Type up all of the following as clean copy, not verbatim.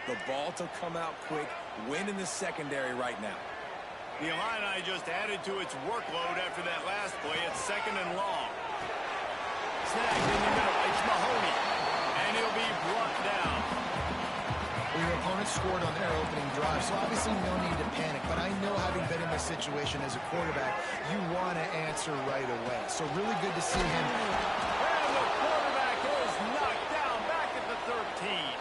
the ball to come out quick, win in the secondary right now. The Illini just added to its workload after that last play. It's 2nd and long. Snagged in the middle. It's Mahoney. And he'll be brought down. Your opponent scored on their opening drive, so obviously no need to panic. But I know, having been in this situation as a quarterback, you want to answer right away. So really good to see him. And the quarterback is knocked down back at the 13.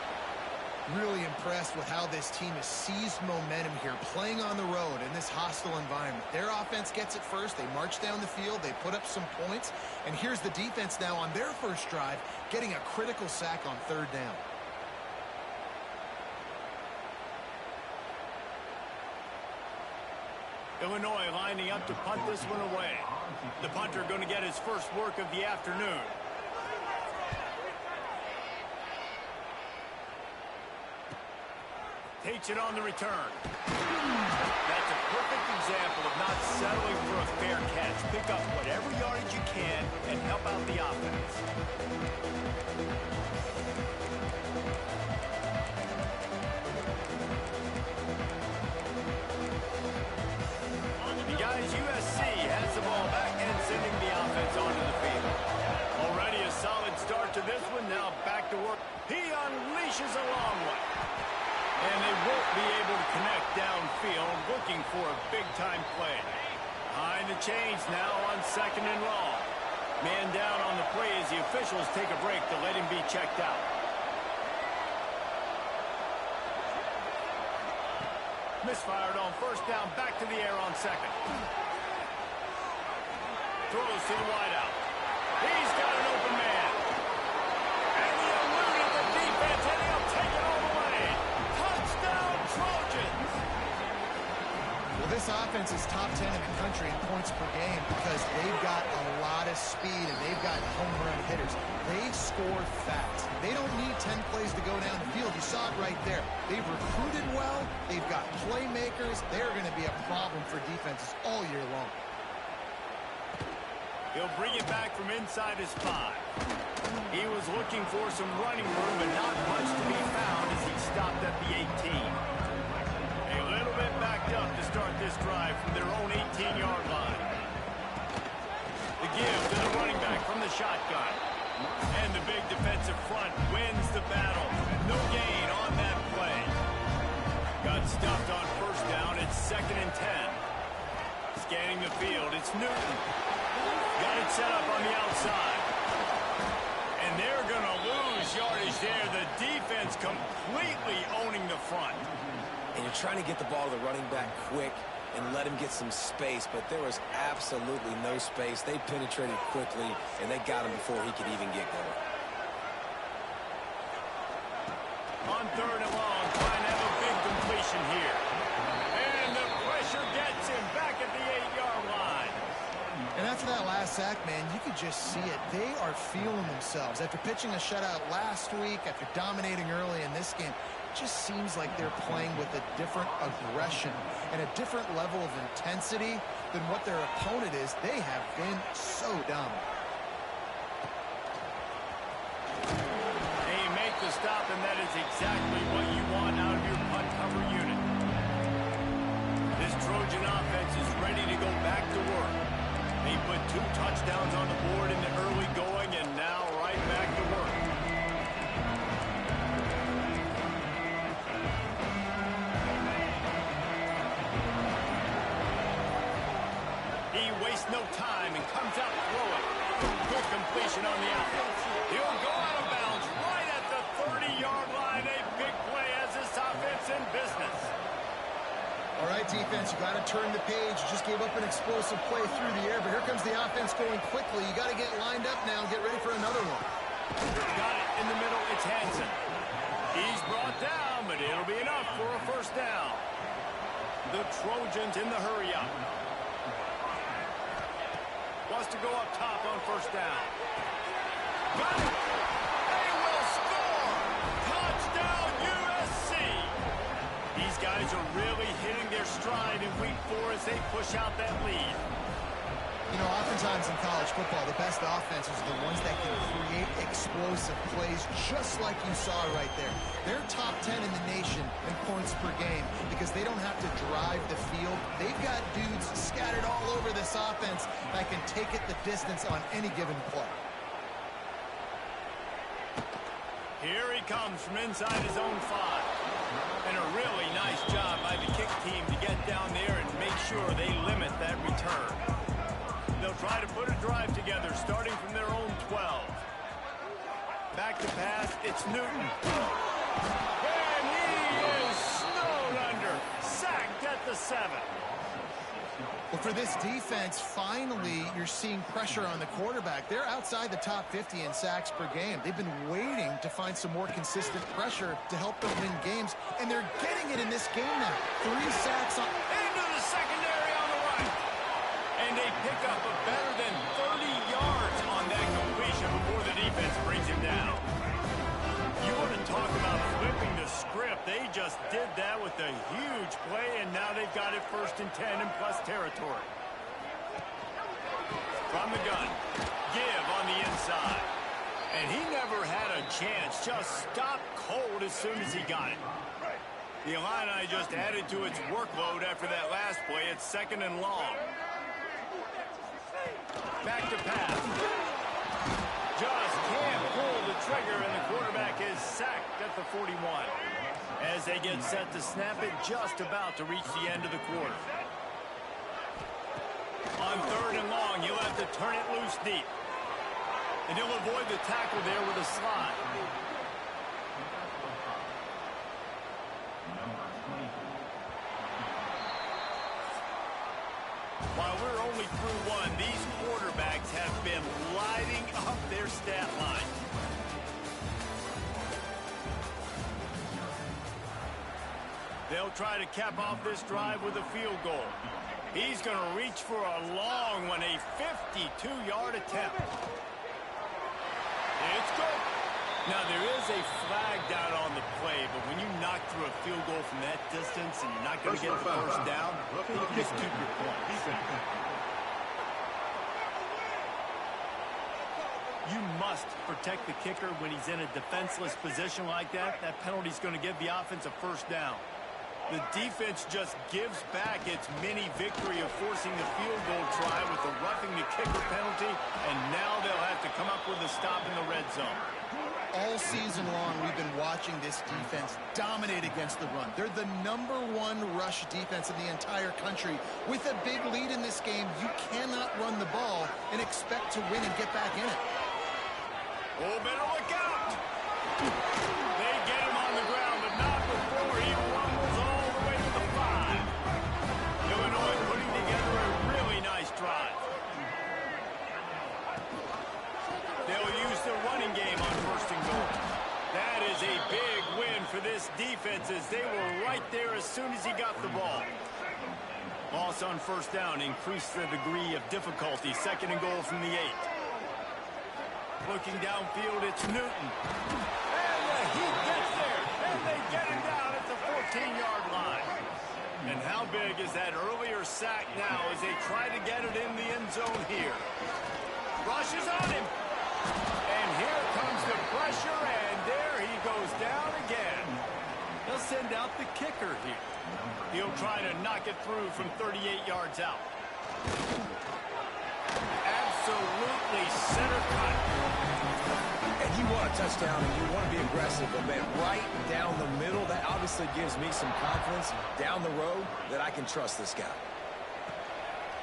Really impressed with how this team has seized momentum here, playing on the road in this hostile environment. Their offense gets it first. They march down the field. They put up some points. And here's the defense now on their first drive, getting a critical sack on 3rd down. Illinois lining up to punt this one away. The punter going to get his first work of the afternoon. Takes it on the return. That's a perfect example of not settling for a fair catch. Pick up whatever yardage you can and help out the offense. The guys, USC has the ball back and sending the offense onto the field. Already a solid start to this one. Now back to work. He unleashes a long one. And they won't be able to connect downfield, looking for a big-time play. Behind the chains now on 2nd and long. Man down on the play as the officials take a break to let him be checked out. Misfired on 1st down, back to the air on 2nd. Throws to the wideout. He's got an open man. And he eluded the defense, and he'll take it all the way. Touchdown, Trojans! Well, this offense is top 10 in the country in points per game because they've got a lot of speed and they've got home run hitters. They score fast. They don't need 10 plays to go down the field. You saw it right there. They've recruited well. They've got playmakers. They're going to be a problem for defenses all year long. He'll bring it back from inside his 5. He was looking for some running room, but not much to be found as he stopped at the 18. A little bit backed up to start this drive from their own 18-yard line. The give to the running back from the shotgun. And the big defensive front wins the battle. No gain on that play. Got stuffed on 1st down. It's 2nd and 10. Scanning the field. It's Newton. Got it set up on the outside. And they're going to lose yardage there. The defense completely owning the front. And you're trying to get the ball to the running back quick and let him get some space, but there was absolutely no space. They penetrated quickly, and they got him before he could even get going. On 3rd and long, trying to have a big completion here. And the pressure gets him back at the 8-yard line. And after that last sack, man, you could just see it. They are feeling themselves. After pitching a shutout last week, after dominating early in this game, it just seems like they're playing with a different aggression and a different level of intensity than what their opponent is. They have been so dominant. They make the stop, and that is exactly what you want out of your punt cover unit. This Trojan offense is ready to go back to work. They put 2 touchdowns on the board in the early going, and now right back to work. He wastes no time and comes out throwing. Good completion on the out. He'll go out of bounds right at the 30-yard line. A big play as this offense in business. All right, defense, you got to turn the page. You just gave up an explosive play through the air, but here comes the offense going quickly. You got to get lined up now and get ready for another one. Got it in the middle. It's Hansen. He's brought down, but it'll be enough for a 1st down. The Trojans in the hurry-up. Wants to go up top on 1st down. Got it. They will score. Touchdown, USC. These guys are really hitting their stride in week 4 as they push out that lead. You know, oftentimes in college football, the best offenses are the ones that can create explosive plays, just like you saw right there. They're top 10 in the nation they don't have to drive the field. They've got dudes scattered all over this offense that can take it the distance on any given play. Here he comes from inside his own 5. And a really nice job by the kick team to get down there and make sure they limit that return. They'll try to put a drive together starting from their own 12. Back to pass, it's Newton. And he is snowed under. Sacked at the 7. Well, for this defense, finally, you're seeing pressure on the quarterback. They're outside the top 50 in sacks per game. They've been waiting to find some more consistent pressure to help them win games, and they're getting it in this game now. 3 sacks on... Into the secondary on the right. And they pick up a better than 30 yards on that completion before the defense brings him down. You want to talk about flipping the script. They just did that with a huge play, and now they've got it 1st and 10 in plus territory. From the gun, give on the inside. And he never had a chance, just stopped cold as soon as he got it. The Illini just added to its workload after that last play. It's 2nd and long. Back to pass. Just can't pull the trigger, and the quarterback is sacked at the 41. As they get set to snap it, just about to reach the end of the quarter. On 3rd and long, he'll have to turn it loose deep. And he'll avoid the tackle there with a slide. While we're only through 1, these quarterbacks have been lighting up their stat line. They'll try to cap off this drive with a field goal. He's going to reach for a long one, a 52-yard attempt. It's good. Now, there is a flag down on the play, but when you knock through a field goal from that distance and you're not going to get the first down, just keep your points. You must protect the kicker when he's in a defenseless position like that. That penalty is going to give the offense a first down. The defense just gives back its mini victory of forcing the field goal try with the roughing the kicker penalty, and now they'll have to come up with a stop in the red zone. All season long, we've been watching this defense dominate against the run. They're the #1 rush defense in the entire country. With a big lead in this game, you cannot run the ball and expect to win and get back in it. Oh, better look out! They get him on the ground, but not before he rumbles all the way to the 5. Illinois putting together a really nice drive. They'll use the running game on 1st and goal. That is a big win for this defense as they were right there as soon as he got the ball. Loss on 1st down increased the degree of difficulty. 2nd and goal from the 8. Looking downfield, it's Newton. And the Heat gets there, and they get him down at the 14-yard line. And how big is that earlier sack now as they try to get it in the end zone here? Rush is on him. And here comes the pressure, and there he goes down again. They'll send out the kicker here. He'll try to knock it through from 38 yards out. Absolutely center cut. And you want a touchdown and you want to be aggressive, but man, right down the middle, that obviously gives me some confidence down the road that I can trust this guy.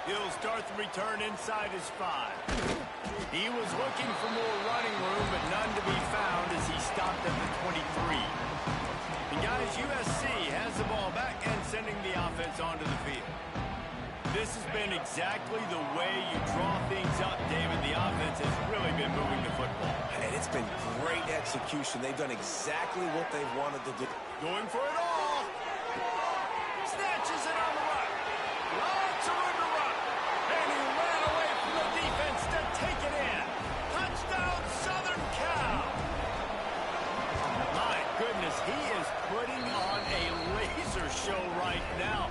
He'll start the return inside his 5. He was looking for more running room, but none to be found as he stopped at the 23. And guys, USC has the ball back and sending the offense onto the field. This has been exactly the way you draw things up, David. The offense has really been moving the football. And it's been great execution. They've done exactly what they've wanted to do. Going for it all. Snatches it on the run. Lots of room to run. And he ran away from the defense to take it in. Touchdown, Southern Cal. My goodness, he is putting on a laser show right now.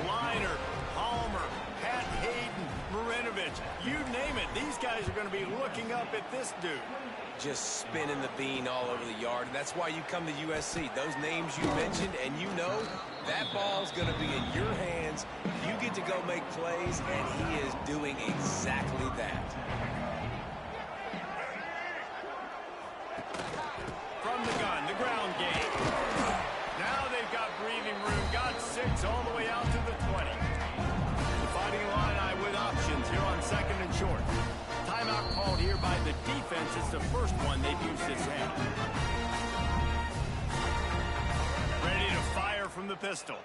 Liner, Palmer, Pat Hayden, Marinovich, you name it. These these guys are going to be looking up at this dude. Just spinning the bean all over the yard. And that's why you come to USC. Those names you mentioned, and you know that ball's going to be in your hands. You get to go make plays, and he is doing exactly that. From the gun, the ground game. Now they've got breathing room. Got 6 all the way out to the 20. The Fighting Illini with options here on 2nd and short. Timeout called here by the defense. It's the first one they've used this half. Ready to fire from the pistol.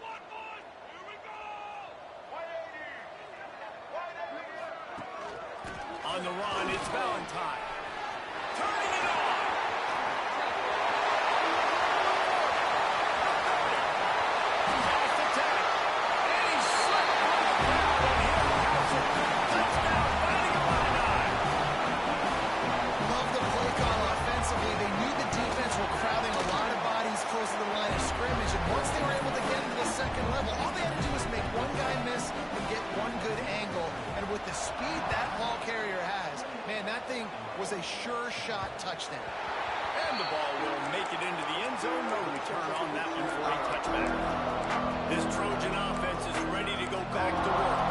On the run, it's Valentine. Turning it on. Fast attack. And he's slipped on the ground. And here comes it. Touchdown, Fighting Illini. Love the play call offensively. They knew the defense were crowding a lot of bodies close to the line of scrimmage, and once they were able to get into the second level, all they had to do was make one guy miss and get one good angle. And with the speed that ball carrier has, man, that thing was a sure shot touchdown. And the ball will make it into the end zone. No return on that one for a touchback. This Trojan offense is ready to go back to work.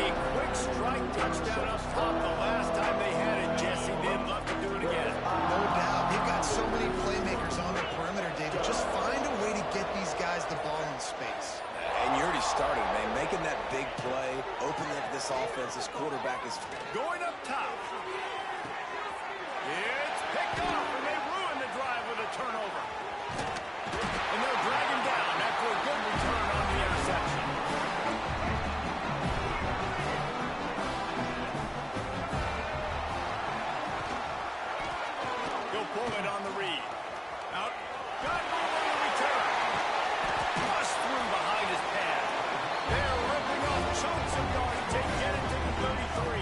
A quick strike touchdown up top. The last time they had it, Jesse, they'd love to do it again. No doubt. They've got so many playmakers on their perimeter, David. Just find a way to get these guys the ball in space. And you already started, man. Making that big play, opening up this offense. This quarterback is Going up top. It's picked off, and they ruin the drive with a turnover. And they'll drag him down after a good return on the interception. He'll pull it on the read. Out. Got him on the return. Rush through behind his pad. They're ripping off chunks of yardage. They get it to the 33.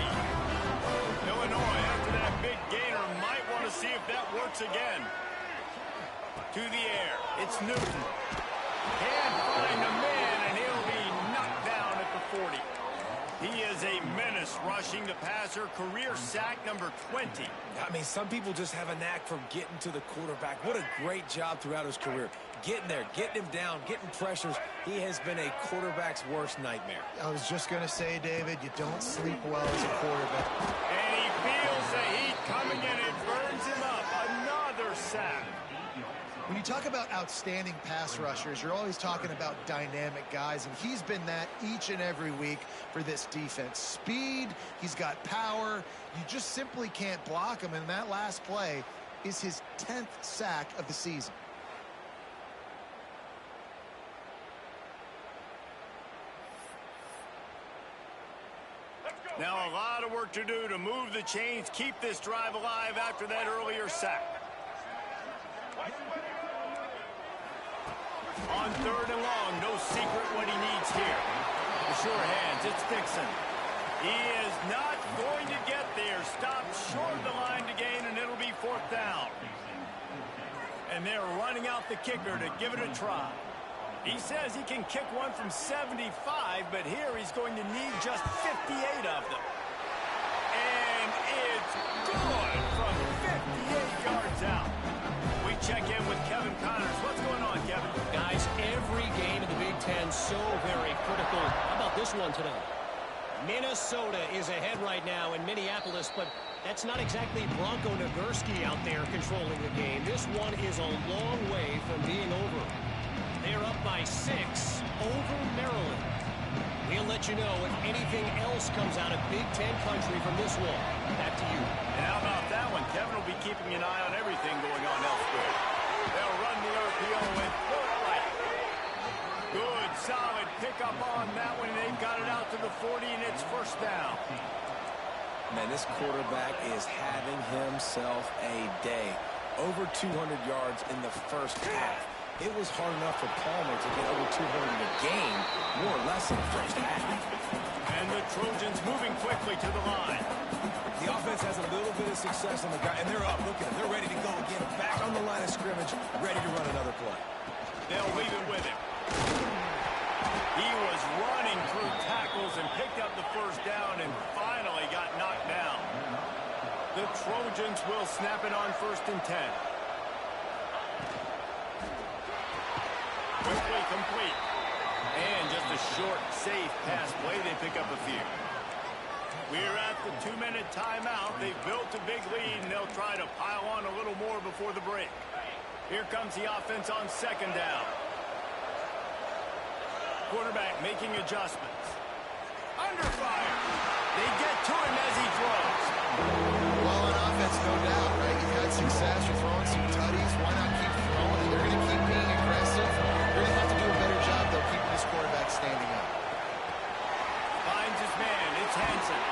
Illinois, after that big gainer, might want to see if that works again. To the air. It's Newton. Can't find a man, and he'll be knocked down at the 40. He is a menace rushing the passer. Career sack number 20. I mean, some people just have a knack for getting to the quarterback. What a great job throughout his career. Getting there, getting him down, getting pressures. He has been a quarterback's worst nightmare. I was just going to say, David, you don't sleep well as a quarterback. And he feels the heat coming in. It burns him up. Another sack. When you talk about outstanding pass rushers, you're always talking about dynamic guys, and he's been that each and every week for this defense. Speed, he's got power. You just simply can't block him, and that last play is his 10th sack of the season. Now a lot of work to do to move the chains, keep this drive alive after that earlier sack. On 3rd and long, no secret what he needs here. The sure hands, it's Dixon. He is not going to get there. Stopped short of the line to gain, and it'll be 4th down. And they're running out the kicker to give it a try. He says he can kick one from 75, but here he's going to need just 58 of them. And it's good from 58 yards out. We check in with Kevin Connors. What's going on, Kevin? Guys, every game in the Big Ten so very critical. How about this one today? Minnesota is ahead right now in Minneapolis, but that's not exactly Bronco Nagurski out there controlling the game. This one is a long way from being over. They're up by 6 over Maryland. We'll let you know if anything else comes out of Big Ten country from this one. Back to you. And how about that one? Kevin will be keeping an eye on everything going on elsewhere. They'll run the RPO with Fortlight. Good, solid pickup on that one. They've got it out to the 40, and it's 1st down. Man, this quarterback is having himself a day. Over 200 yards in the first half. It was hard enough for Palmer to get over 200 a game, more or less in the first half. And the Trojans moving quickly to the line. The offense has a little bit of success on the guy, and they're up. Look at them. They're ready to go again. Back on the line of scrimmage, ready to run another play. They'll leave it with him. He was running through tackles and picked up the 1st down and finally got knocked down. The Trojans will snap it on 1st and 10. Quickly complete. And just a short, safe pass play. They pick up a few. We're at the 2-minute timeout. They've built a big lead, and they'll try to pile on a little more before the break. Here comes the offense on 2nd down. Quarterback making adjustments. Under fire. They get to him as he throws. Well, on offense, no doubt, right? You've had success. You're throwing some tutties. Why not keep throwing? And they're going to keep being aggressive. They're going to have to do a better job, though, keeping this quarterback standing up. Finds his man. It's Hansen.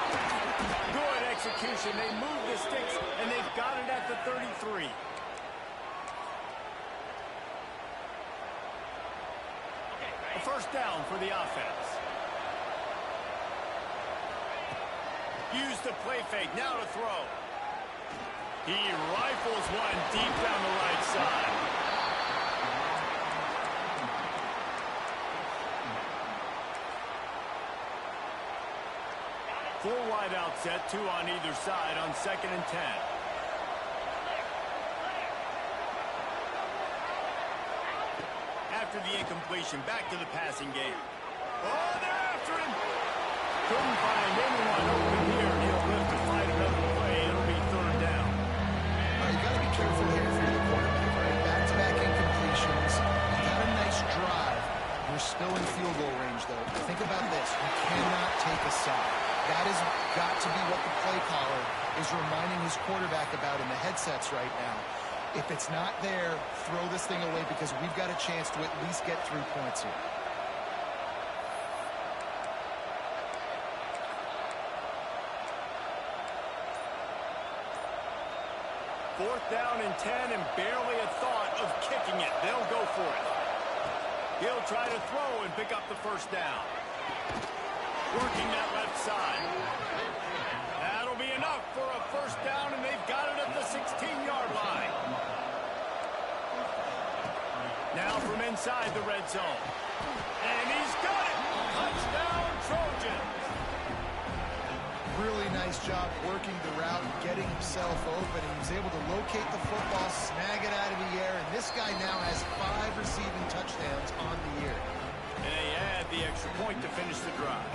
Good execution. They move the sticks, and they've got it at the 33. A 1st down for the offense. Use the play fake. Now to throw. He rifles one deep down the right side. Four wide out set, 2 on either side on 2nd and 10. After the incompletion, back to the passing game. Oh, they're after him. Couldn't find anyone open here. He'll live to fight another play. It'll be 3rd down. All right, you got to be careful here if you're the quarterback, right? Back-to-back incompletions. You got a nice drive. You're still in field goal range, though. Think about this. You cannot take a sack. That has got to be what the play caller is reminding his quarterback about in the headsets right now. If it's not there, throw this thing away because we've got a chance to at least get 3 points here. Fourth down and 10, and barely a thought of kicking it. They'll go for it. He'll try to throw and pick up the 1st down. Working that left side. That'll be enough for a 1st down, and they've got it at the 16-yard line. Now from inside the red zone. And he's got it! Touchdown, Trojans! Really nice job working the route and getting himself open. He was able to locate the football, snag it out of the air, and this guy now has 5 receiving touchdowns on the year. And they add the extra point to finish the drive.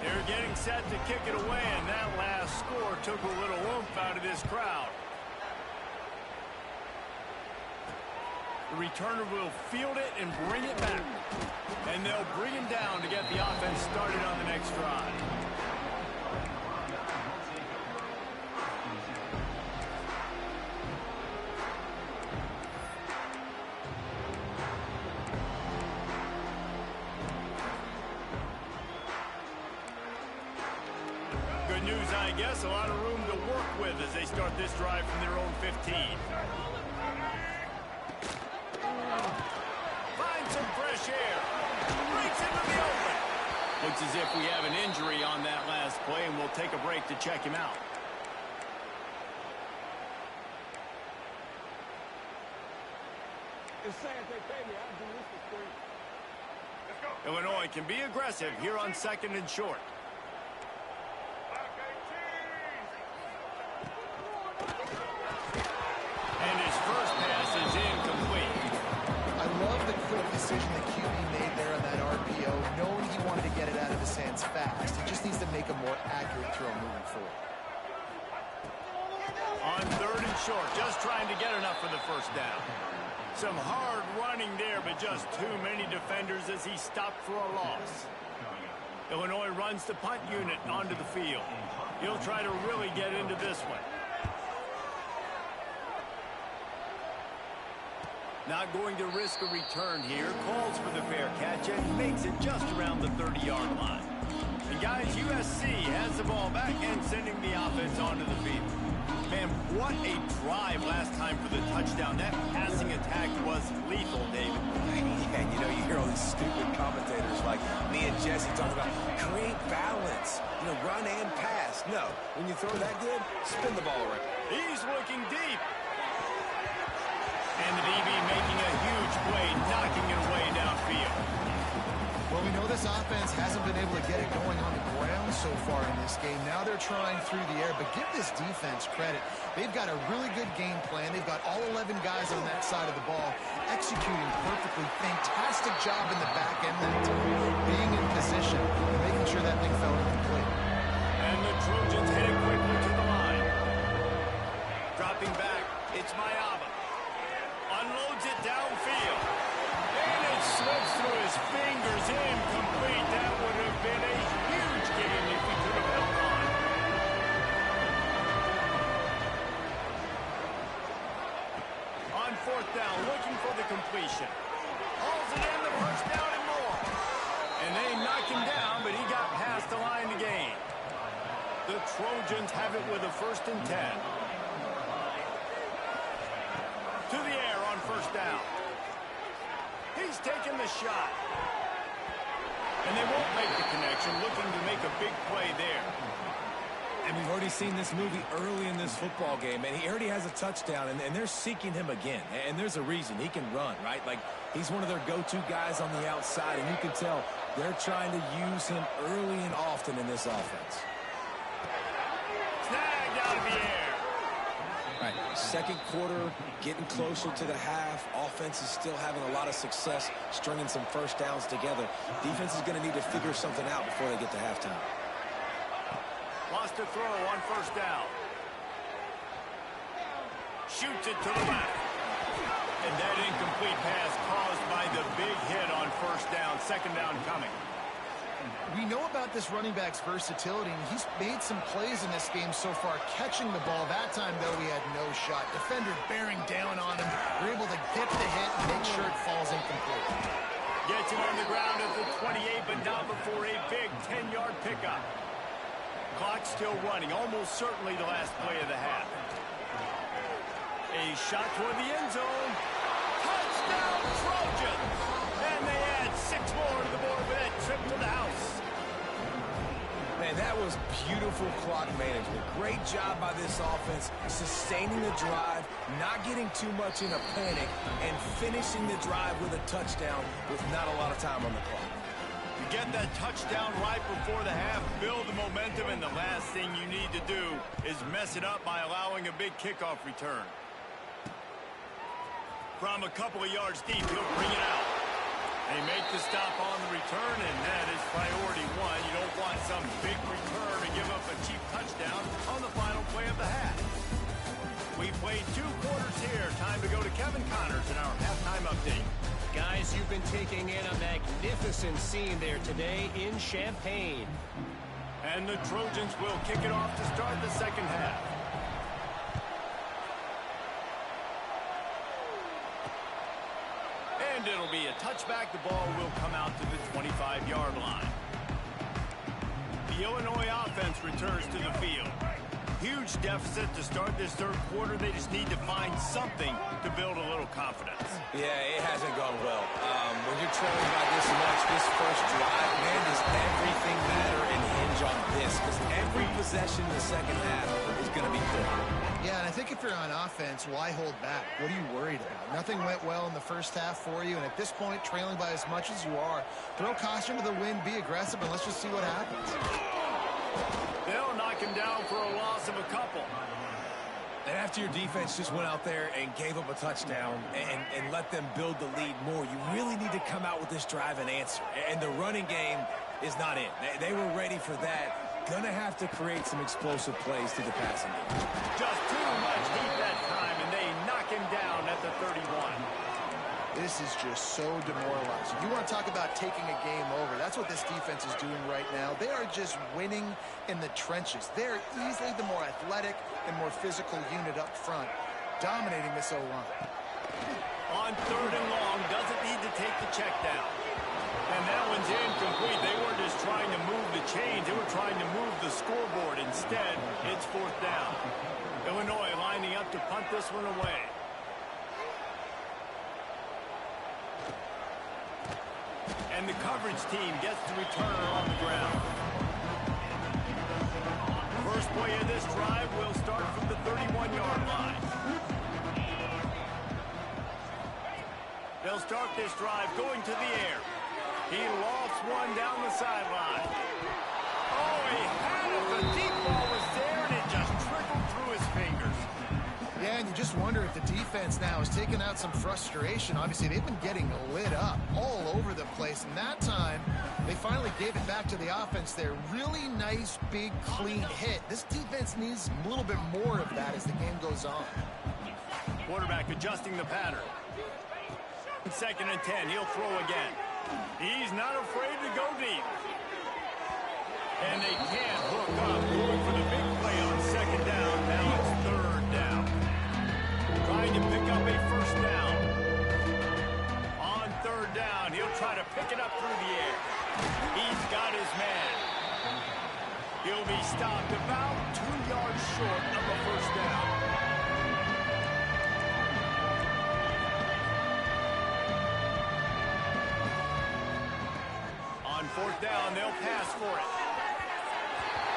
They're getting set to kick it away, and that last score took a little oomph out of this crowd. The returner will field it and bring it back. And they'll bring him down to get the offense started on the next drive. Good news, I guess. A lot of room to work with as they start this drive from their own 15. Finds some fresh air. Breaks into the open. Looks as if we have an injury on that last play, and we'll take a break to check him out. Illinois can be aggressive here on 2nd and short. And his first pass is incomplete. I love the quick decision that QB made there on that RPO, knowing he wanted to get it out of his hands fast. He just needs to make a more accurate throw moving forward. On 3rd and short, just trying to get enough for the 1st down. Some hard running there, but just too many defenders as he stopped for a loss. Illinois runs the punt unit onto the field. He'll try to really get into this one. Not going to risk a return here. Calls for the fair catch and makes it just around the 30-yard line. And guys, USC has the ball back and sending the offense onto the field. Man, what a drive last time for the touchdown. That passing attack was lethal, David. Yeah, you know, you hear all these stupid commentators like me and Jesse talk about create balance, you know, run and pass. No, when you throw that good, spin the ball around. He's looking deep. And the DB making a huge play, knocking it away downfield. Well, we know this this offense hasn't been able to get it going on the ground so far in this game. Now they're trying through the air, but give this defense credit. They've got a really good game plan. They've got all 11 guys on that side of the ball executing perfectly. Fantastic job in the back end that time, being in position and making sure that thing fell incomplete. And the Trojans hit it quickly to the line. Dropping back, it's Mayaba. Unloads it downfield. And it slips through his fingers, incomplete. That would have been a huge game if he could have held on. On fourth down, looking for the completion. Hauls it in, the first down and more. And they knock him down, but he got past the line to gain. The Trojans have it with a 1st and 10. To the air on first down. He's taking the shot. And they won't make the connection, looking to make a big play there. And we've already seen this movie early in this football game, and he already has a touchdown, and they're seeking him again. And there's a reason. He can run, right? Like, he's one of their go-to guys on the outside, and you can tell they're trying to use him early and often in this offense. Snagged out of the air. Right, second quarter, getting closer to the half. Offense is still having a lot of success stringing some first downs together. Defense is going to need to figure something out before they get to halftime. Lost a throw on first down. Shoots it to the left. And that incomplete pass caused by the big hit on first down. Second down coming. We know about this running back's versatility, and he's made some plays in this game so far, catching the ball. That time, though, he had no shot. Defender bearing down on him. We're able to get the hit and make sure it falls incomplete. Gets him on the ground at the 28, but not before a big 10-yard pickup. Clock still running, almost certainly the last play of the half. A shot toward the end zone. Touchdown, Trojans! And they add 6 more to the board with that trip to the house. Man, that was beautiful clock management. Great job by this offense, sustaining the drive, not getting too much in a panic, and finishing the drive with a touchdown with not a lot of time on the clock. You get that touchdown right before the half, build the momentum, and the last thing you need to do is mess it up by allowing a big kickoff return. From a couple of yards deep, he'll bring it out. They make the stop on the return, and that is priority one. You don't want some big return to give up a cheap touchdown on the final play of the half. We played 2 quarters here. Time to go to Kevin Connors in our halftime update. Guys, you've been taking in a magnificent scene there today in Champaign. And the Trojans will kick it off to start the second half. And it'll be a touchback. The ball will come out to the 25-yard line. The Illinois offense returns to the field. Huge deficit to start this third quarter. They just need to find something to build a little confidence. Yeah, it hasn't gone well. When you're trailing by this much, this first drive, man, does everything matter and hinge on this? Because every possession in the second half is going to be critical. Yeah, and I think if you're on offense, why hold back? What are you worried about? Nothing went well in the first half for you, and at this point, trailing by as much as you are, throw caution to the wind, be aggressive, and let's just see what happens. They'll knock him down for a loss of a couple. And after your defense just went out there and gave up a touchdown and let them build the lead more, you really need to come out with this drive and answer. And the running game is not in. They were ready for that. Gonna have to create some explosive plays to the passing game. Just too much heat that time, and they knock him down at the 31. This is just so demoralizing. You want to talk about taking a game over. That's what this defense is doing right now. They are just winning in the trenches. They're easily the more athletic and more physical unit up front, dominating this O-line. On third and long, doesn't need to take the check down. And that one's incomplete. They weren't just trying to move the chains. They were trying to move the scoreboard. Instead, it's fourth down. Illinois lining up to punt this one away. And the coverage team gets the returner on the ground. First play of this drive will start from the 31-yard line. They'll start this drive going to the air. He lofts one down the sideline. Oh, he had it. The deep ball was there, and it just trickled through his fingers. Yeah, and you just wonder if the defense now has taken out some frustration. Obviously, they've been getting lit up all over the place, and that time they finally gave it back to the offense there. Really nice, big, clean hit. This defense needs a little bit more of that as the game goes on. Quarterback adjusting the pattern. 2nd and 10, he'll throw again. He's not afraid to go deep. And they can't hook up, going for the big play on 2nd down. Now it's 3rd down. Trying to pick up a 1st down. On 3rd down, he'll try to pick it up through the air. He's got his man. He'll be stopped about 2 yards short of a 1st down. On 4th down, they'll pass for it.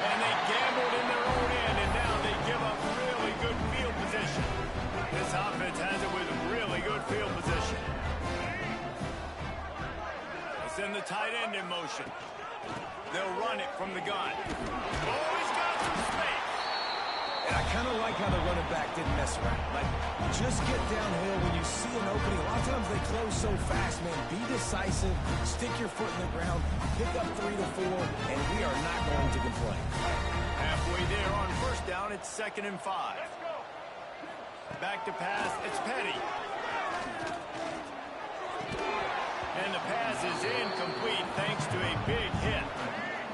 And they gambled in their own end, and now they give up really good field position. This offense has it with really good field position. They send the tight end in motion. They'll run it from the gun. Oh, he's got some space. And I kind of like how the running back didn't mess around. Like, just get downhill when you see an opening. A lot of times they close so fast, man. Be decisive, stick your foot in the ground, pick up 3 to 4, and we are not going to complain. Halfway there on 1st down, it's 2nd and 5. Back to pass, it's Petty. And the pass is incomplete thanks to a big hit.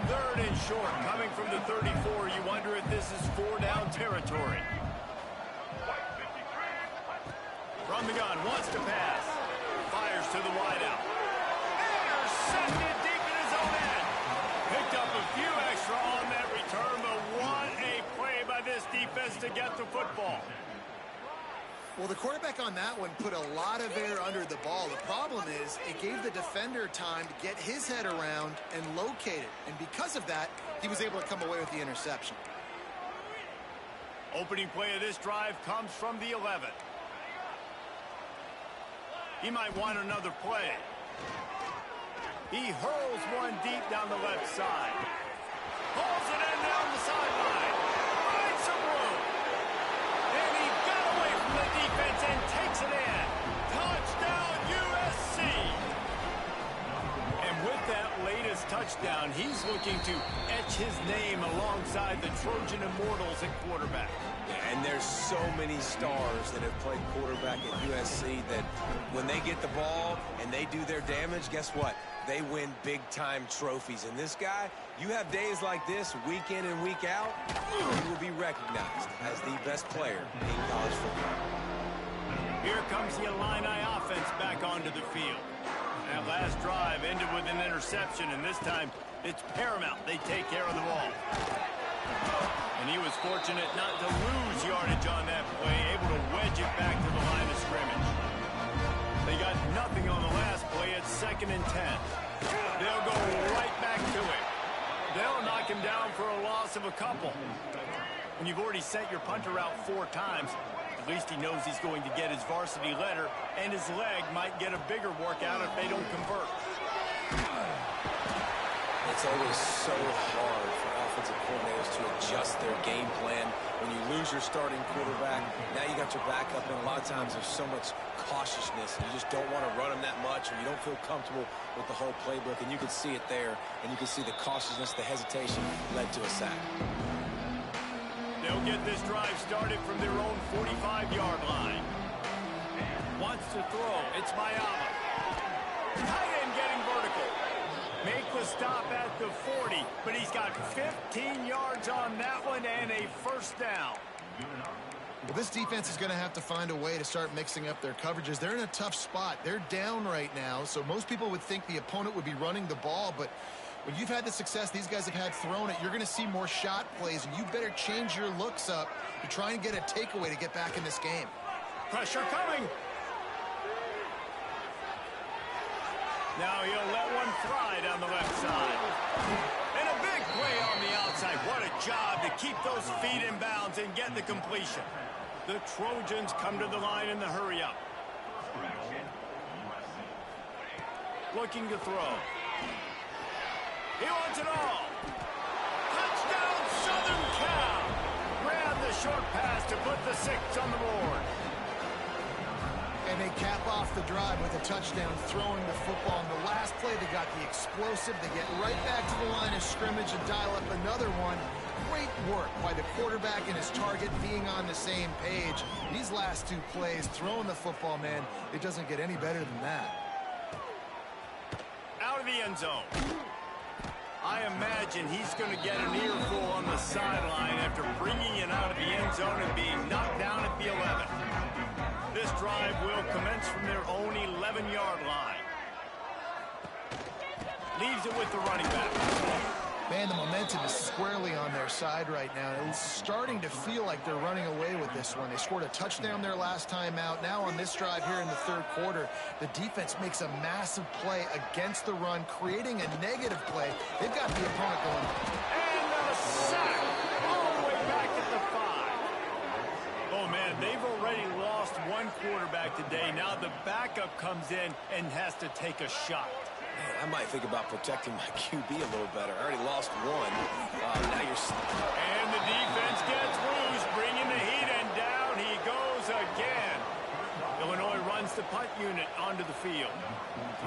3rd and short, coming from the 34. You wonder if this is 4-down territory. From the gun, wants to pass. Fires to the wideout. Intercepted deep in his own end. Picked up a few extra on that return, but what a play by this defense to get the football. Well, the quarterback on that one put a lot of air under the ball. The problem is it gave the defender time to get his head around and locate it. And because of that, he was able to come away with the interception. Opening play of this drive comes from the 11. He might want another play. He hurls one deep down the left side. Pulls it in down the sideline. Finds some room. And he got away from the defense and takes it in. Touchdown, USC. And with that latest touchdown, he's looking to etch his name alongside the Trojan Immortals at quarterback. And there's so many stars that have played quarterback at USC that when they get the ball and they do their damage, guess what? They win big-time trophies. And this guy, you have days like this, week in and week out, he will be recognized as the best player in college football. Here comes the Illini offense back onto the field. That last drive ended with an interception, and this time it's paramount they take care of the ball. And he was fortunate not to lose yardage on that play, able to wedge it back to the line of scrimmage. They got nothing on the last play at 2nd and 10. They'll go right back to it. They'll knock him down for a loss of a couple. When you've already sent your punter out 4 times, at least he knows he's going to get his varsity letter, and his leg might get a bigger workout if they don't convert. It's always so hard for offensive coordinators to adjust their game plan. When you lose your starting quarterback, now you got your backup, and a lot of times there's so much cautiousness, and you just don't want to run them that much, or you don't feel comfortable with the whole playbook, and you can see it there, and you can see the cautiousness, the hesitation led to a sack. They'll get this drive started from their own 45-yard line. Wants to throw. It's Mayama. Tight end getting vertical. Make the stop at the 40, but he's got 15 yards on that one and a 1st down. Well, this defense is going to have to find a way to start mixing up their coverages. They're in a tough spot. They're down right now, so most people would think the opponent would be running the ball, but when you've had the success these guys have had throwing it, you're going to see more shot plays, and you better change your looks up to try and get a takeaway to get back in this game. Pressure coming. Now he'll let one fly down the left side. And a big play on the outside. What a job to keep those feet in bounds and get the completion. The Trojans come to the line in the hurry-up. Looking to throw. He wants it all. Touchdown, Southern Cal. Grab the short pass to put the 6 on the board. And they cap off the drive with a touchdown, throwing the football. In the last play, they got the explosive. They get right back to the line of scrimmage and dial up another one. Great work by the quarterback and his target being on the same page. These last 2 plays, throwing the football, man, it doesn't get any better than that. Out of the end zone. I imagine he's going to get an earful on the sideline after bringing it out of the end zone and being knocked down at the 11. This drive will commence from their own 11-yard line. Leaves it with the running back. Man, the momentum is squarely on their side right now. It's starting to feel like they're running away with this one. They scored a touchdown their last time out. Now on this drive here in the 3rd quarter, the defense makes a massive play against the run, creating a negative play. They've got the opponent going. And a sack all the way back at the 5. Oh, man, they've already lost one quarterback today. Now the backup comes in and has to take a shot. Man, I might think about protecting my QB a little better. I already lost one. Now you're... And the defense gets loose, bringing the heat, and down he goes again. Illinois runs the punt unit onto the field.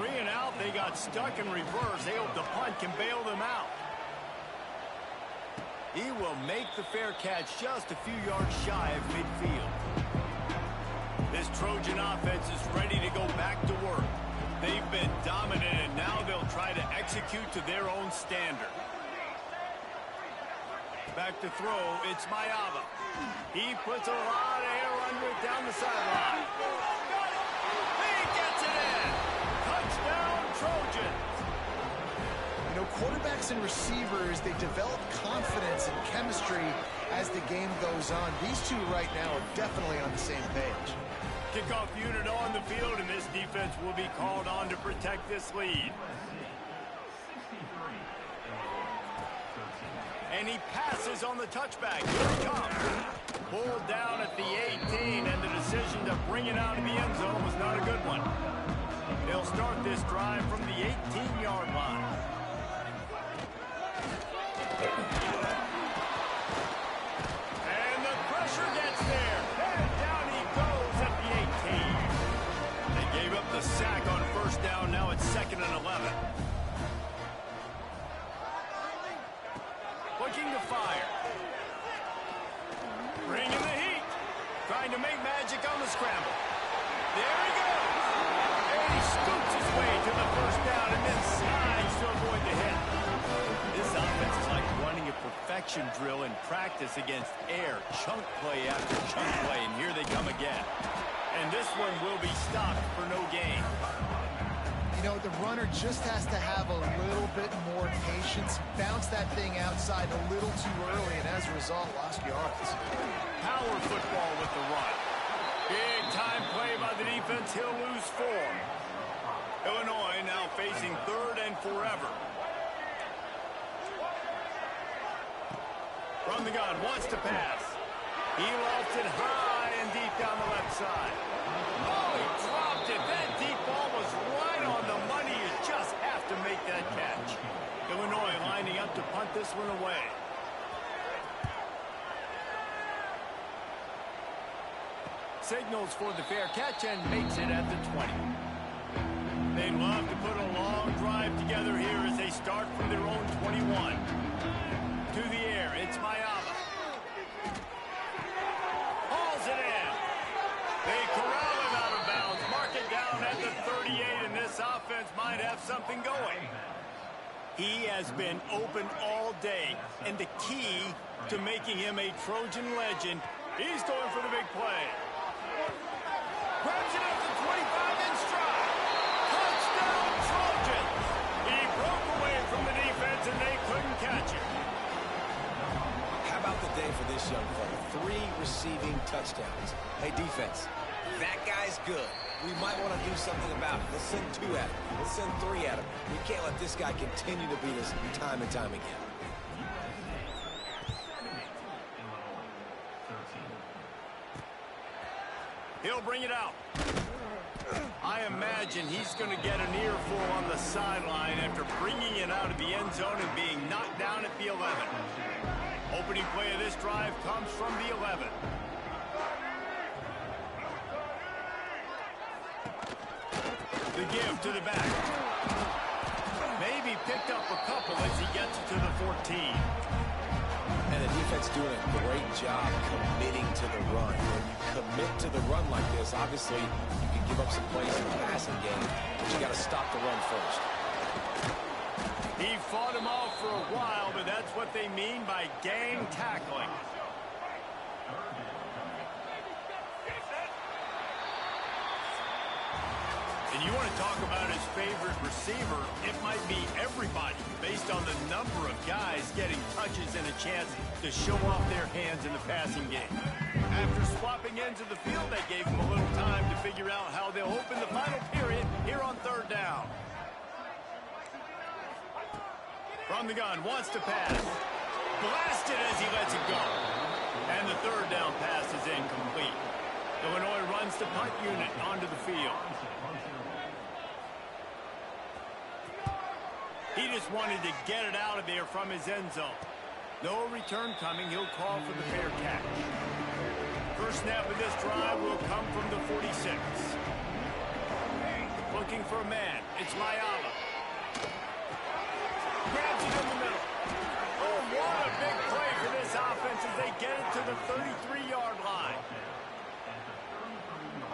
3 and out, they got stuck in reverse. They hope the punt can bail them out. He will make the fair catch just a few yards shy of midfield. This Trojan offense is ready to go back to work. They've been dominant, and now they'll try to execute to their own standard. Back to throw, it's Mayava. He puts a lot of air under it down the sideline. He gets it in. Touchdown, Trojans. You know, quarterbacks and receivers, they develop confidence and chemistry as the game goes on. These 2 right now are definitely on the same page. Kickoff unit on the field, and this defense will be called on to protect this lead. And he passes on the touchback. Here he comes. Pulled down at the 18, and the decision to bring it out of the end zone was not a good one. They'll start this drive from the 18-yard line. And the pressure gets there. And down he goes at the 18. They gave up the sack on 1st down. Now it's 2nd and 11. Looking to fire. Bringing the heat. Trying to make magic on the scramble. There he goes. And he scoops his way to the 1st down and then slides to avoid the hit. This offense is like running a perfection drill in practice against air. Chunk play after chunk play, and here they come again. And this one will be stopped for no gain. You know, the runner just has to have a little bit more patience, bounce that thing outside a little too early, and as a result, lost yards. Power football with the run. Big time play by the defense. He'll lose 4. Illinois now facing 3rd and forever. From the gun, wants to pass. He lofts it high and deep down the left side. Oh, he dropped it. That deep ball was right on the money. You just have to make that catch. Illinois lining up to punt this one away. Signals for the fair catch and makes it at the 20. They'd love to put a long drive together here as they start from their own 21. To the air, it's Mayava. Hauls it in. They corral him out of bounds. Mark it down at the 38, and this offense might have something going. He has been open all day, and the key to making him a Trojan legend, he's going for the big play. Grabs it at the 25 in stride. Touchdown, Trojans. He broke away from the defense, and they couldn't catch him. How about the day for this young fella? 3 receiving touchdowns. Hey, defense, that guy's good. We might want to do something about it. Let's send 2 at him. Let's send 3 at him. We can't let this guy continue to beat us time and time again. He'll bring it out. I imagine he's going to get an earful on the sideline after bringing it out of the end zone and being knocked down at the 11. Opening play of this drive comes from the 11. The give to the back. Maybe picked up a couple as he gets it to the 14. And the defense doing a great job committing to the run. When you commit to the run like this, obviously you can give up some plays in the passing game, but you got to stop the run first. He fought him off for a while, but that's what they mean by gang tackling. And you want to talk about his favorite receiver, it might be everybody based on the number of guys getting touches and a chance to show off their hands in the passing game. After swapping ends of the field, they gave him a little time to figure out how they'll open the final period here on third down. From the gun, wants to pass. Blasted as he lets it go. And the third down pass is incomplete. Illinois runs the punt unit onto the field. He just wanted to get it out of there from his end zone. No return coming. He'll call for the fair catch. First snap of this drive will come from the 46. Looking for a man. It's Layala. Grabs it in the middle. Oh, what a big play for this offense as they get it to the 33-yard line.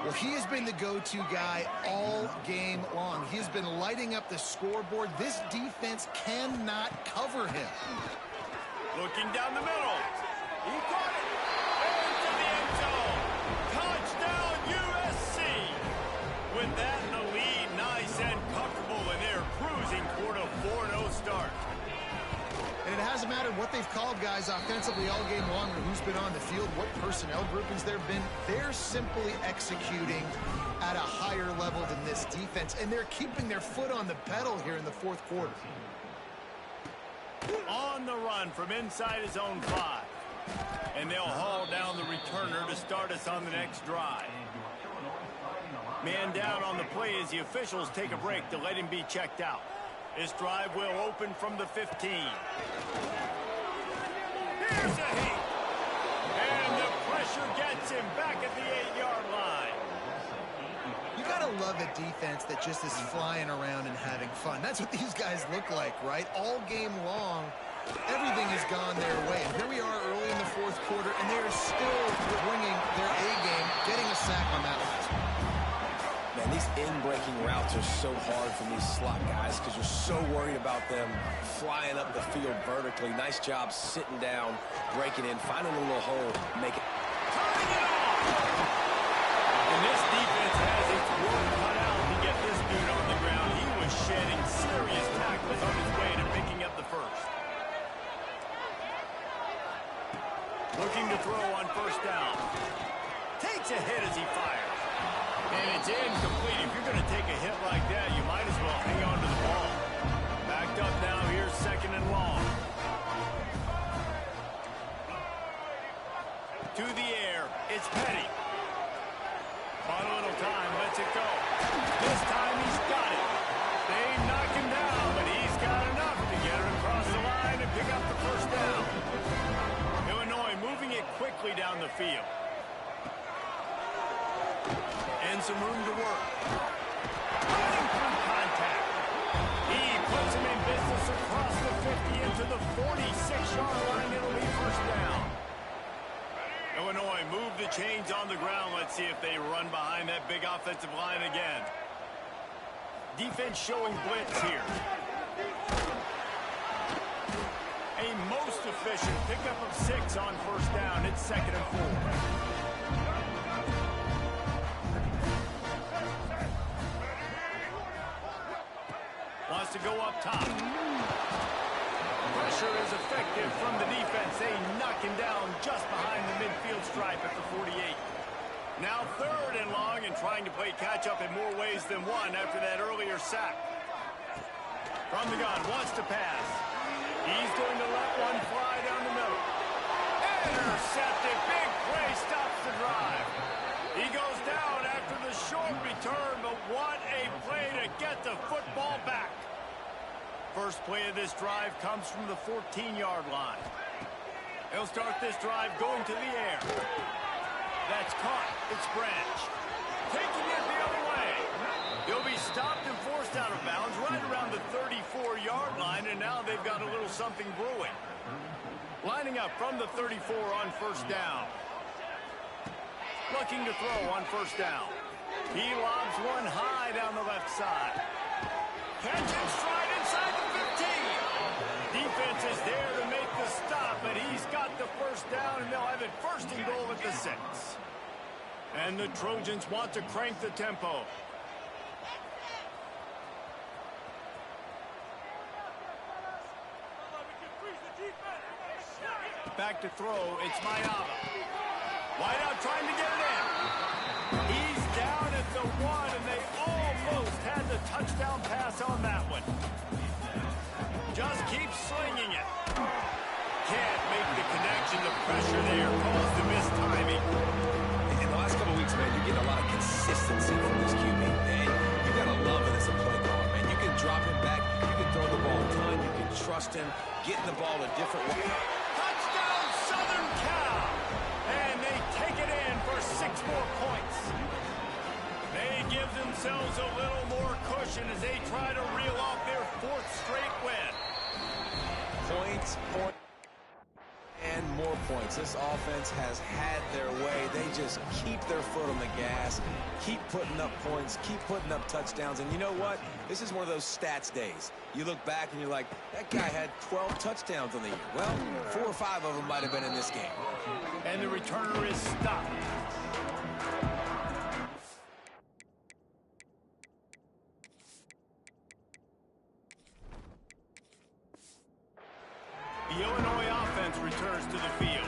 Well, he has been the go-to guy all game long. He has been lighting up the scoreboard. This defense cannot cover him. Looking down the middle. He caught it. Into the end zone. Touchdown, USC. With that in the lead, nice and comfortable, and they're cruising toward a 4-0 start. And it hasn't mattered what they've called guys offensively all game long or who's been on the field, what personnel groupings there have been. They're simply executing at a higher level than this defense, and they're keeping their foot on the pedal here in the fourth quarter. On the run from inside his own 5. And they'll haul down the returner to start us on the next drive. Man down on the play as the officials take a break to let him be checked out. This drive will open from the 15. Here's a heat. And the pressure gets him back at the 8-yard line. You gotta love a defense that just is flying around and having fun. That's what these guys look like, right? All game long, everything has gone their way. And here we are early in the fourth quarter, and they are still bringing their A game, getting a sack on that last one. Man, these in-breaking routes are so hard for these slot guys because you're so worried about them flying up the field vertically. Nice job sitting down, breaking in, finding a little hole, making it. Turning it off! And this defense has its work cut out to get this dude on the ground. He was shedding serious tackles on his way to picking up the first. Looking to throw on first down. Takes a hit as he fires. And it's incomplete. If you're going to take a hit like that, you might as well hang on to the ball. Backed up now. Here's second and long. To the air. It's Petty. On a little time. Lets it go. This time he's got it. They knock him down, but he's got enough to get it across the line and pick up the first down. Illinois moving it quickly down the field. And some room to work. Running through contact. He puts him in business across the 50 into the 46-yard line. It'll be first down. Illinois move the chains on the ground. Let's see if they run behind that big offensive line again. Defense showing blitz here. A most efficient pickup of 6 on first down. It's second and 4. Wants to go up top. Pressure is effective from the defense. They knock him down just behind the midfield stripe at the 48. Now third and long and trying to play catch-up in more ways than one after that earlier sack. From the gun, wants to pass. He's going to let one fly down the middle. Intercepted. Big play stops the drive. He goes down after the short return, but what a play to get the football back. First play of this drive comes from the 14-yard line. He'll start this drive going to the air. That's caught. It's Branch. Taking it the other way. He'll be stopped and forced out of bounds right around the 34-yard line, and now they've got a little something brewing. Lining up from the 34 on first down. Looking to throw on first down. He lobs one high down the left side. Catch and stride inside the 15. Defense is there to make the stop, but he's got the first down, and they'll have it first and goal at the 6. And the Trojans want to crank the tempo. Back to throw, it's Mayava. Wide out trying to get it in. He's down at the 1, and they almost had the touchdown pass on that one. Just keep slinging it. Can't make the connection. The pressure there caused the missed timing. In the last couple of weeks, man, you're getting a lot of consistency from this QB. And you got to love it as a play caller, man. You can drop him back. You can throw the ball a ton. You can trust him, getting the ball a different way. Touchdown, Southern Cal. And they take it in for 6 more points. They give themselves a little more cushion as they try to reel off their 4th straight win. Points, and more points. This offense has had their way. They just keep their foot on the gas, keep putting up points, keep putting up touchdowns. And you know what? This is one of those stats days. You look back and you're like, that guy had 12 touchdowns on the year. Well, 4 or 5 of them might have been in this game. And the returner is stopped. The Illinois offense returns to the field.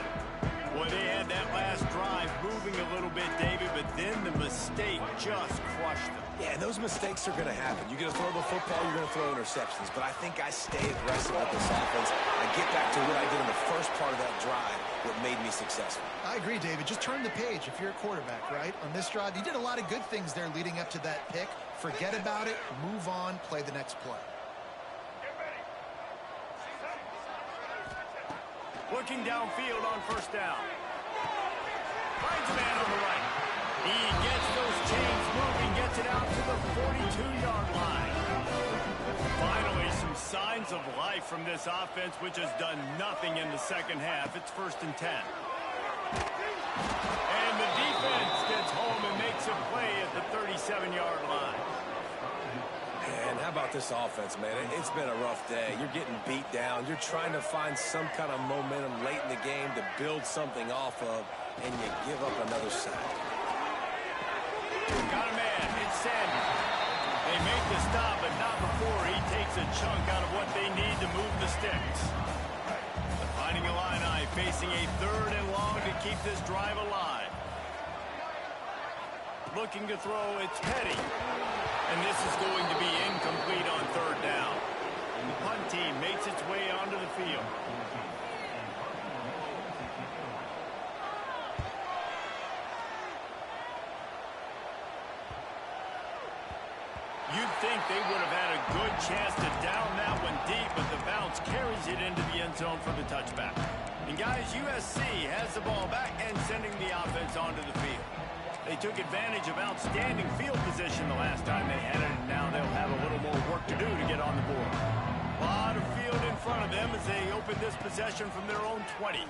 Boy, they had that last drive moving a little bit, David, but then the mistake just crushed them. Yeah, those mistakes are going to happen. You're going to throw the football, you're going to throw interceptions. But I think I stay aggressive with this offense. I get back to what I did in the first part of that drive, what made me successful. I agree, David. Just turn the page if you're a quarterback, right? On this drive, you did a lot of good things there leading up to that pick. Forget about it, move on, play the next play. Looking downfield on first down. Finds a man on the right. He gets those chains moving, gets it out to the 42-yard line. Finally, some signs of life from this offense, which has done nothing in the second half. It's 1st and 10. And the defense gets home and makes a play at the 37-yard line. And how about this offense, man? It's been a rough day. You're getting beat down. You're trying to find some kind of momentum late in the game to build something off of, and you give up another sack. Got a man. It's Sanders. They make the stop, but not before he takes a chunk out of what they need to move the sticks. The Fighting Illini facing a 3rd and long to keep this drive alive. Looking to throw, it's Petty. And this is going to be incomplete on 3rd down. And the punt team makes its way onto the field. You'd think they would have had a good chance to down that one deep, but the bounce carries it into the end zone for the touchback. And guys, USC has the ball back and sending the offense onto the field. They took advantage of outstanding field position the last time they had it, and now they'll have a little more work to do to get on the board. A lot of field in front of them as they open this possession from their own 20.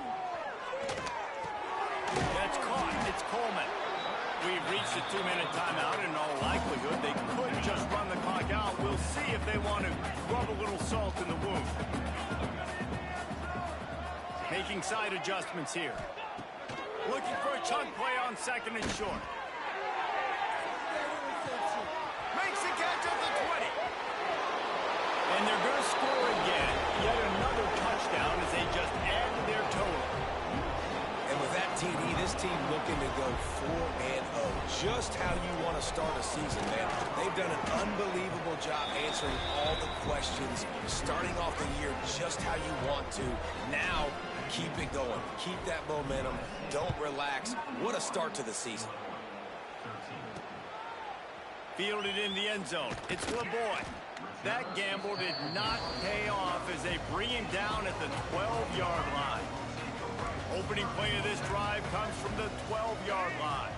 That's caught. It's Coleman. We've reached the 2-minute timeout, and in all likelihood, they could just run the clock out. We'll see if they want to rub a little salt in the wound. Making side adjustments here. Looking for a chunk play on 2nd and short. Makes the catch at the 20. And they're going to score again. Yet another touchdown as they just add to their total. And with that TD, this team looking to go 4-0. Just how you want to start a season, man. They've done an unbelievable job answering all the questions, starting off the year just how you want to. Now, keep it going. Keep that momentum. Don't relax. What a start to the season. Fielded in the end zone. It's LeBoy. That gamble did not pay off as they bring him down at the 12-yard line. Opening play of this drive comes from the 12-yard line.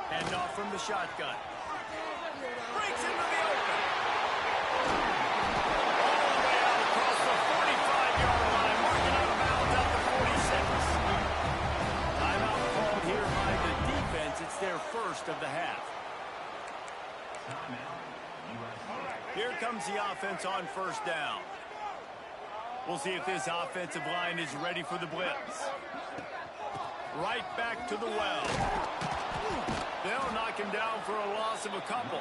Hand off from the shotgun. Breaks into the open. All the way out across the 45-yard line. Working out of bounds at the 46. Timeout called here by the defense. It's their first of the half. Here comes the offense on first down. We'll see if this offensive line is ready for the blitz. Right back to the well. They'll knock him down for a loss of a couple.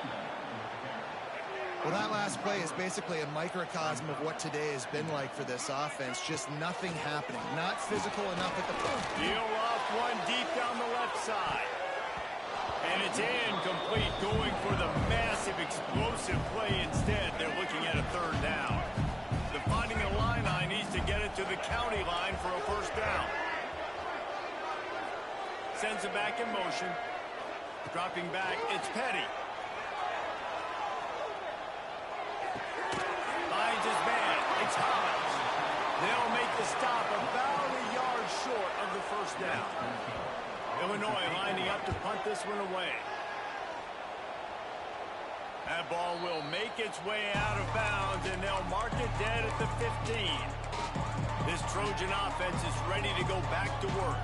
Well, that last play is basically a microcosm of what today has been like for this offense. Just nothing happening. Not physical enough at the point. Deal off one deep down the left side. And it's incomplete, going for the massive explosive play instead. They're looking at a third down. The Fighting Illini needs to get it to the county line for a first down. Sends it back in motion. Dropping back, it's Petty. Finds his man, it's Hobbs. They'll make the stop about a yard short of the first down. Illinois lining up to punt this one away. That ball will make its way out of bounds, and they'll mark it dead at the 15. This Trojan offense is ready to go back to work.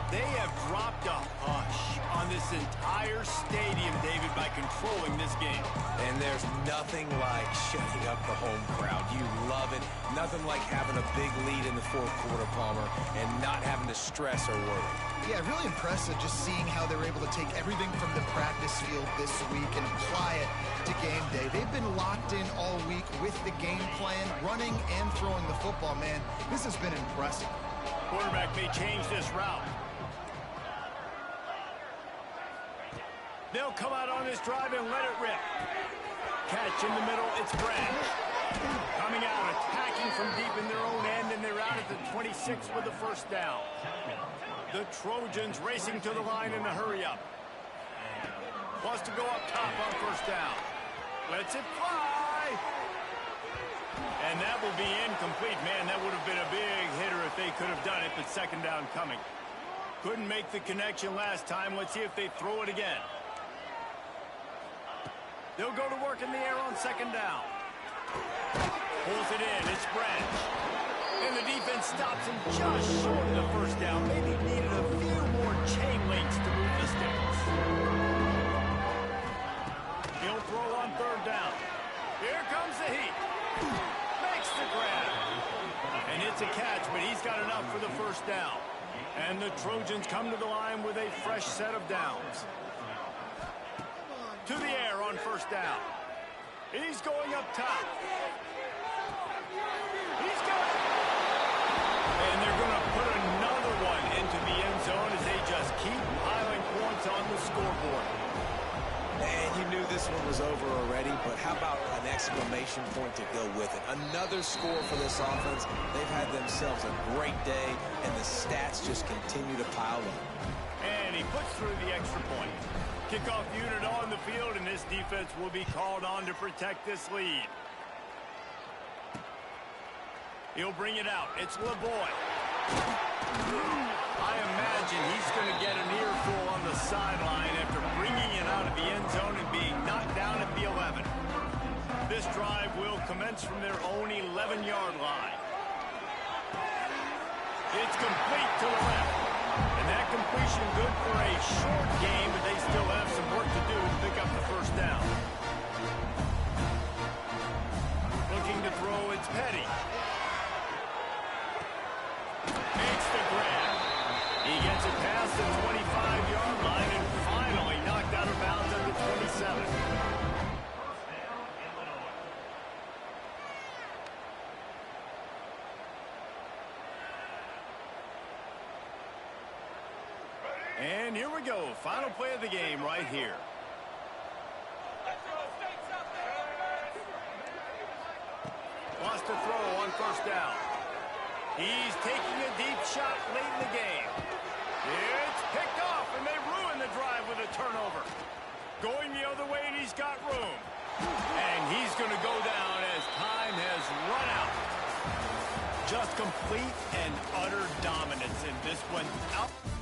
They have dropped a hush on this entire stadium, David, by controlling this game. And there's nothing like shutting up the home crowd. You love it. Nothing like having a big lead in the fourth quarter, Palmer, and not having to stress or worry. Yeah, really impressive just seeing how they were able to take everything from the practice field this week and apply it to game day. They've been locked in all week with the game plan, running and throwing the football, man. This has been impressive. Quarterback may change this route. They'll come out on this drive and let it rip. Catch in the middle, it's Branch. Coming out, attacking from deep in their own end, and they're out at the 26 with the first down. The Trojans racing to the line in a hurry-up. Wants to go up top on first down. Lets it fly. And that will be incomplete. Man, that would have been a big hitter if they could have done it, but second down coming. Couldn't make the connection last time. Let's see if they throw it again. They'll go to work in the air on second down. Pulls it in. It's Branch. And the defense stops him just short of the first down. Maybe needed a few more chain links to move the sticks. He'll throw on third down. Here comes the heat. Makes the grab. And it's a catch, but he's got enough for the first down. And the Trojans come to the line with a fresh set of downs. To the air on first down. He's going up top. He's got it. And they're going to put another one into the end zone as they just keep piling points on the scoreboard. And you knew this one was over already, but how about an exclamation point to go with it? Another score for this offense. They've had themselves a great day, and the stats just continue to pile up. And he puts through the extra point. Kickoff unit on the field, and this defense will be called on to protect this lead. He'll bring it out. It's LeBoy. I imagine he's going to get an earful on the sideline after bringing it out of the end zone and being knocked down at the 11. This drive will commence from their own 11-yard line. It's complete to the left. And that completion good for a short game, but they still have some work to do to pick up the first down. Looking to throw, it's Petty. Makes the grab. He gets it past the 25-yard line and finally knocked out of bounds at the 27. And here we go. Final play of the game right here. Wants to throw on first down. He's taking a deep shot late in the game. It's picked off, and they ruin the drive with a turnover. going the other way, and he's got room. And he's going to go down as time has run out. Just complete and utter dominance in this one. Out.